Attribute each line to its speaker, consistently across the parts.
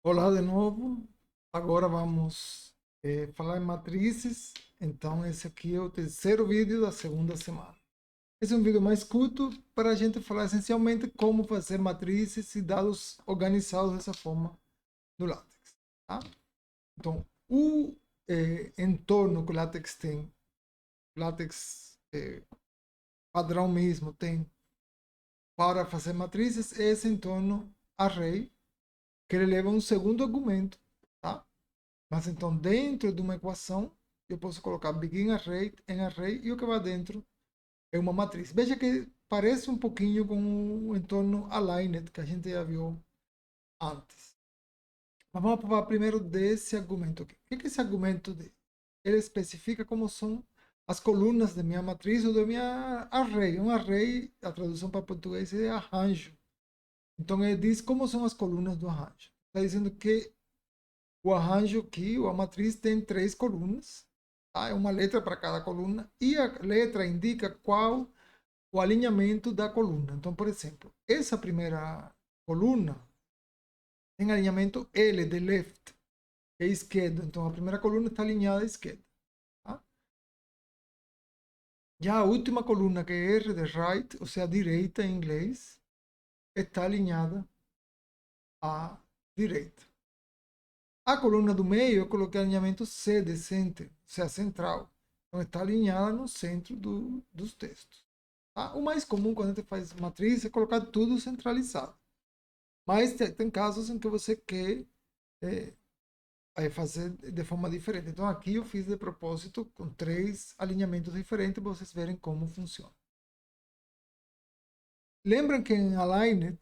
Speaker 1: Olá de novo. Agora vamos falar em matrizes. Então, esse aqui é o terceiro vídeo da segunda semana. Esse é um vídeo mais curto para a gente falar essencialmente como fazer matrizes e dados organizados dessa forma no LaTeX. Tá? Então, o entorno que o LaTeX tem, LaTeX padrão mesmo tem para fazer matrizes, é esse entorno array, que ele leva um segundo argumento. Tá? Mas então, dentro de uma equação, eu posso colocar begin array, end array, e o que vai dentro é uma matriz. Veja que parece um pouquinho com o entorno aligned, que a gente já viu antes. Mas vamos falar primeiro desse argumento aqui. O que é esse argumento? Ele especifica como são as colunas da minha matriz ou da minha array. Um array, a tradução para português é arranjo. Então, ele diz como são as colunas do arranjo. Está dizendo que o arranjo aqui, ou a matriz, tem três colunas. Tá? É uma letra para cada coluna. E a letra indica qual o alinhamento da coluna. Então, por exemplo, essa primeira coluna tem alinhamento L de left, que é esquerdo. Então, a primeira coluna está alinhada à esquerda. Tá? Já a última coluna, que é R de right, ou seja, direita em inglês, está alinhada à direita. A coluna do meio eu coloquei alinhamento C de center, ou seja, central. Então está alinhada no centro dos textos. Tá? O mais comum quando a gente faz matriz é colocar tudo centralizado. Mas tem casos em que você quer fazer de forma diferente. Então aqui eu fiz de propósito com três alinhamentos diferentes para vocês verem como funciona. Lembram que em Aligned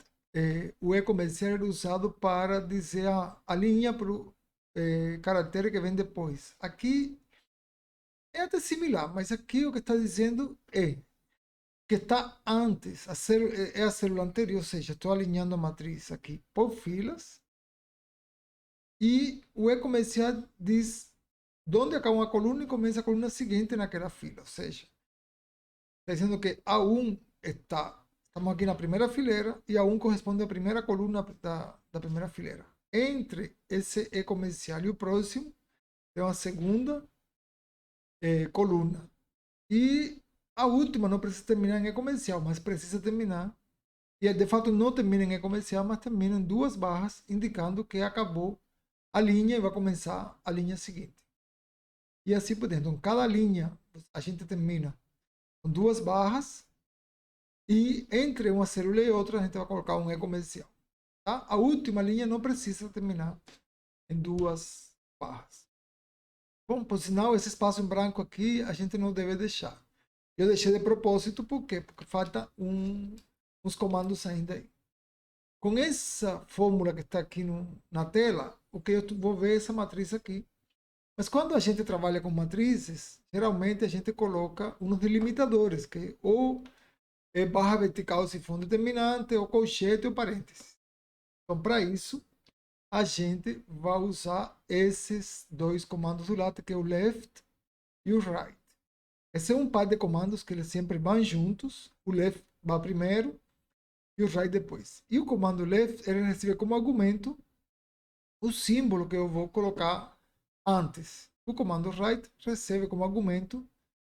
Speaker 1: o E comercial era usado para dizer a linha para o caractere que vem depois. Aqui é até similar, mas aqui o que está dizendo é que está antes, é a célula anterior, ou seja, estou alinhando a matriz aqui por filas, e o E comercial diz onde acaba uma coluna e começa a coluna seguinte naquela fila, ou seja, está dizendo que A1 estamos aqui na primeira fileira, e A1 corresponde à primeira coluna da primeira fileira. Entre esse E comercial e o próximo, tem uma segunda coluna. E a última não precisa terminar em E comercial, mas precisa terminar. E de fato não termina em E comercial, mas termina em duas barras, indicando que acabou a linha e vai começar a linha seguinte. E assim por dentro. Então, cada linha a gente termina com duas barras, e entre uma célula e outra a gente vai colocar um E comercial. Tá? A última linha não precisa terminar em duas barras. Bom, por sinal, esse espaço em branco aqui a gente não deve deixar. Eu deixei de propósito, por quê? Porque falta uns comandos ainda aí. Com essa fórmula que está aqui na tela, o que eu vou ver é essa matriz aqui. Mas quando a gente trabalha com matrizes, geralmente a gente coloca uns delimitadores, que ou é barra vertical se for determinante, ou colchete ou parênteses. Então, para isso, a gente vai usar esses dois comandos do lado, que é o left e o right. Esse é um par de comandos que eles sempre vão juntos. O left vai primeiro e o right depois. E o comando left, ele recebe como argumento o símbolo que eu vou colocar antes. O comando right recebe como argumento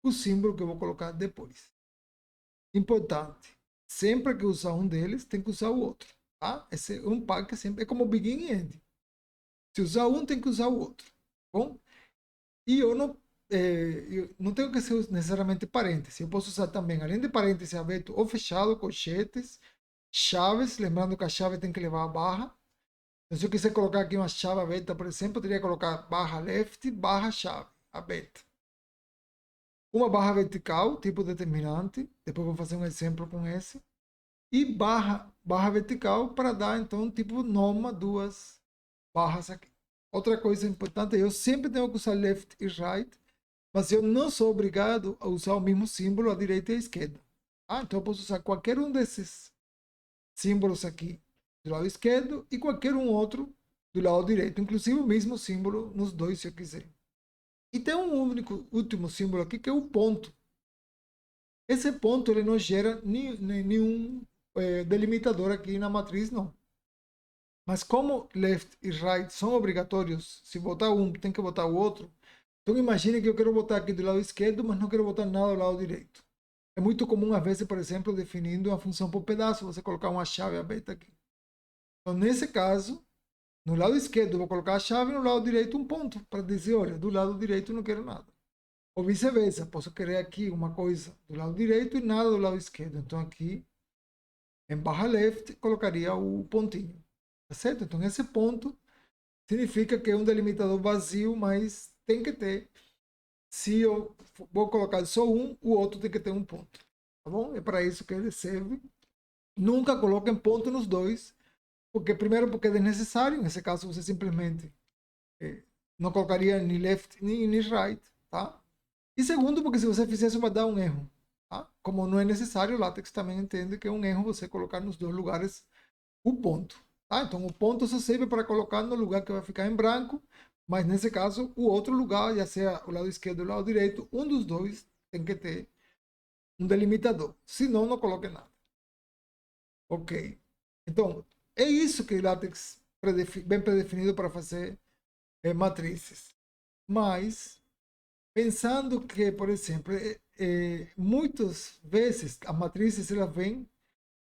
Speaker 1: o símbolo que eu vou colocar depois. Importante. Sempre que usar um deles, tem que usar o outro. Tá? Esse é um par que sempre é como begin e end. Se usar um, tem que usar o outro. Bom? E eu não tenho que ser necessariamente parênteses. Eu posso usar também, além de parênteses aberto ou fechado, colchetes, chaves. Lembrando que a chave tem que levar a barra. Então, se eu quiser colocar aqui uma chave aberta, por exemplo, eu teria que colocar barra left, barra chave aberta. Uma barra vertical, tipo determinante. Depois vou fazer um exemplo com esse. E barra vertical para dar, então, tipo noma, duas barras aqui. Outra coisa importante, eu sempre tenho que usar left e right, mas eu não sou obrigado a usar o mesmo símbolo à direita e à esquerda. Então eu posso usar qualquer um desses símbolos aqui do lado esquerdo e qualquer um outro do lado direito, inclusive o mesmo símbolo nos dois se eu quiser. E tem um único último símbolo aqui que é o ponto. Esse ponto ele não gera nenhum delimitador aqui na matriz, não. Mas como left e right são obrigatórios, se botar um, tem que botar o outro. Então imagine que eu quero botar aqui do lado esquerdo, mas não quero botar nada do lado direito. É muito comum, às vezes, por exemplo, definindo uma função por pedaço, você colocar uma chave aberta aqui. Então, nesse caso, no lado esquerdo eu vou colocar a chave, no lado direito um ponto, para dizer, olha, do lado direito eu não quero nada. Ou vice-versa, posso querer aqui uma coisa do lado direito e nada do lado esquerdo. Então, aqui, em barra left, colocaria o pontinho. Tá certo? Então, esse ponto significa que é um delimitador vazio, mas tem que ter. Se eu vou colocar só um, o outro tem que ter um ponto. Tá bom? É para isso que ele serve. Nunca coloquem ponto nos dois, porque primeiro porque é desnecessário. Nesse caso, você simplesmente não colocaria nem left nem right, tá? E segundo, porque se você fizesse, vai dar um erro. Tá? Como não é necessário, o LaTeX também entende que é um erro você colocar nos dois lugares o ponto. Tá? Então, o ponto só serve para colocar no lugar que vai ficar em branco, mas nesse caso, o outro lugar, já seja o lado esquerdo ou o lado direito, um dos dois tem que ter um delimitador. Senão, não coloque nada. Ok. Então, é isso que o LaTeX bem predefinido para fazer matrizes. Mas, pensando que, por exemplo, muitas vezes as matrizes elas vêm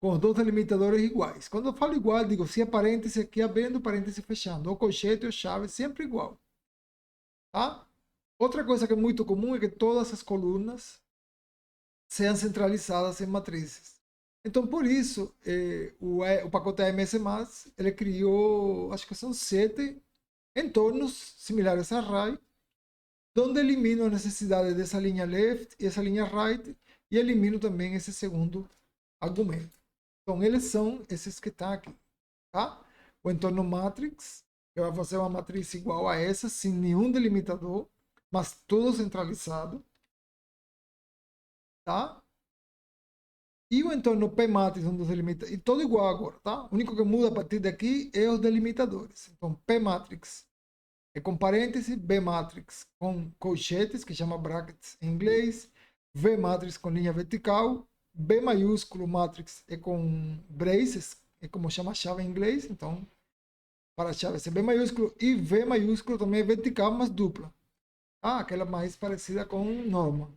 Speaker 1: com os dois delimitadores iguais. Quando eu falo igual, digo se é parêntese aqui abrindo, parêntese fechando, ou colchete ou chave, sempre igual. Tá? Outra coisa que é muito comum é que todas as colunas sejam centralizadas em matrizes. Então, por isso, o pacote AMS+, ele criou, acho que são 7 entornos similares a array, onde elimino a necessidade dessa linha left e essa linha right, e elimino também esse segundo argumento. Então, eles são esses que estão aqui, tá? O entorno matrix, que vai fazer uma matriz igual a essa, sem nenhum delimitador, mas tudo centralizado, tá? E o entorno P-matrix, onde os delimitadores, e todo igual agora, tá? O único que muda a partir daqui é os delimitadores. Então, P-matrix é com parênteses, B-matrix com colchetes, que chama brackets em inglês, V-matrix com linha vertical, B maiúsculo matrix é com braces, é como chama a chave em inglês, então para a chave é B maiúsculo, e V maiúsculo também é vertical, mas dupla. Ah, aquela mais parecida com norma.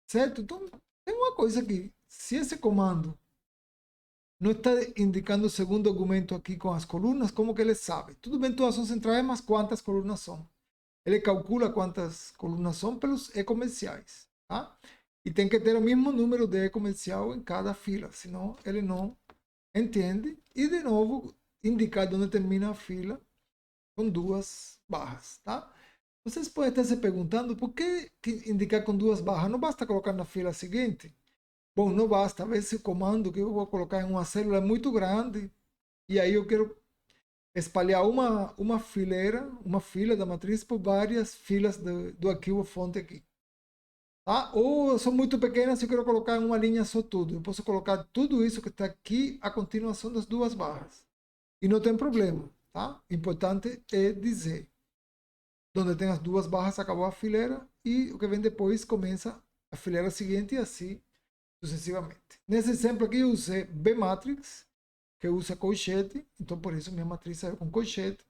Speaker 1: Certo? Então, tem uma coisa aqui. Se esse comando não está indicando o segundo argumento aqui com as colunas, como que ele sabe? Tudo bem, todas são centrais, mas quantas colunas são? Ele calcula quantas colunas são pelos e-comerciais, tá? E tem que ter o mesmo número de e-comercial em cada fila, senão ele não entende. E, de novo, indicar onde termina a fila com duas barras, tá? Vocês podem estar se perguntando por que indicar com duas barras? Não basta colocar na fila seguinte? Bom, não basta. Às vezes o comando que eu vou colocar em uma célula é muito grande e aí eu quero espalhar uma fileira, uma fila da matriz por várias filas do arquivo fonte aqui. Tá? Ou são muito pequenas e eu quero colocar em uma linha só tudo. Eu posso colocar tudo isso que está aqui a continuação das duas barras. E não tem problema. Tá? Importante é dizer. Onde tem as duas barras, acabou a fileira. E o que vem depois começa a fileira seguinte e assim sucessivamente. Nesse exemplo aqui eu usei B-matrix, que usa colchete. Então por isso minha matriz saiu com colchete.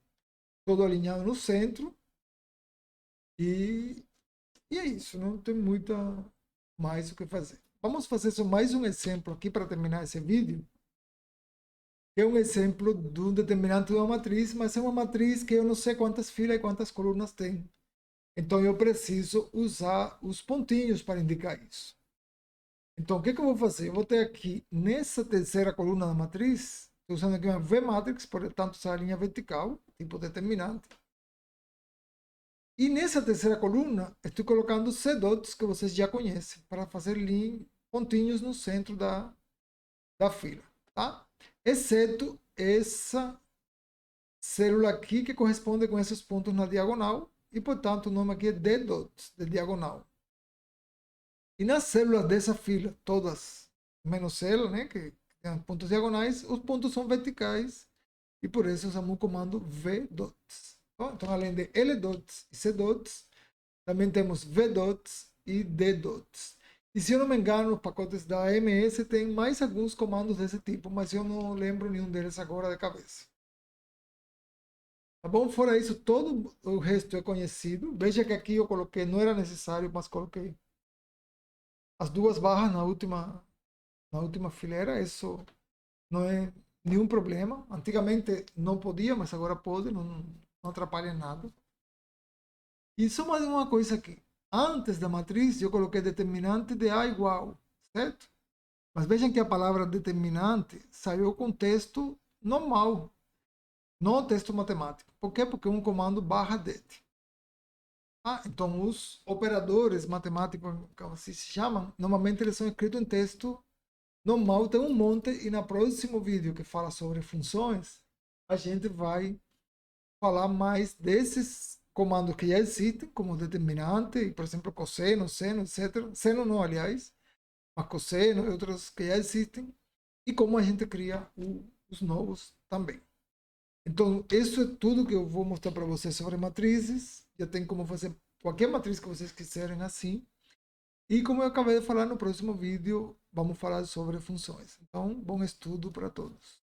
Speaker 1: Todo alinhado no centro. E é isso, não tem muita mais o que fazer. Vamos fazer só mais um exemplo aqui para terminar esse vídeo. É um exemplo de um determinante de uma matriz, mas é uma matriz que eu não sei quantas filas e quantas colunas tem. Então eu preciso usar os pontinhos para indicar isso. Então o que eu vou fazer? Eu vou ter aqui nessa terceira coluna da matriz, estou usando aqui uma V-matrix, portanto essa linha vertical, tipo determinante. E nessa terceira coluna, estou colocando C-dots que vocês já conhecem, para fazer pontinhos no centro da fila. Tá? Exceto essa célula aqui que corresponde com esses pontos na diagonal. E, portanto, o nome aqui é D-dots, de diagonal. E nas células dessa fila, todas, menos ela, né, que tem pontos diagonais, os pontos são verticais. E por isso usamos o comando V-dots. Então, além de L-dots e C-dots, também temos V-dots e D-dots. E se eu não me engano, os pacotes da AMS têm mais alguns comandos desse tipo, mas eu não lembro nenhum deles agora de cabeça. Tá bom? Fora isso, todo o resto é conhecido. Veja que aqui eu coloquei, não era necessário, mas coloquei as duas barras na última fileira. Isso não é nenhum problema. Antigamente não podia, mas agora pode, não atrapalha em nada. E só mais uma coisa aqui. Antes da matriz, eu coloquei determinante de A igual, certo? Mas vejam que a palavra determinante saiu com texto normal, não texto matemático. Por quê? Porque é um comando barra det. Ah, então os operadores matemáticos, como assim se chamam, normalmente eles são escritos em texto normal, tem um monte, e no próximo vídeo que fala sobre funções, a gente vai falar mais desses comandos que já existem, como determinante, por exemplo, cosseno, seno, etc. Seno não, aliás, mas cosseno e outros que já existem, e como a gente cria os novos também. Então, isso é tudo que eu vou mostrar para vocês sobre matrizes. Já tem como fazer qualquer matriz que vocês quiserem assim. E como eu acabei de falar no próximo vídeo, vamos falar sobre funções. Então, bom estudo para todos.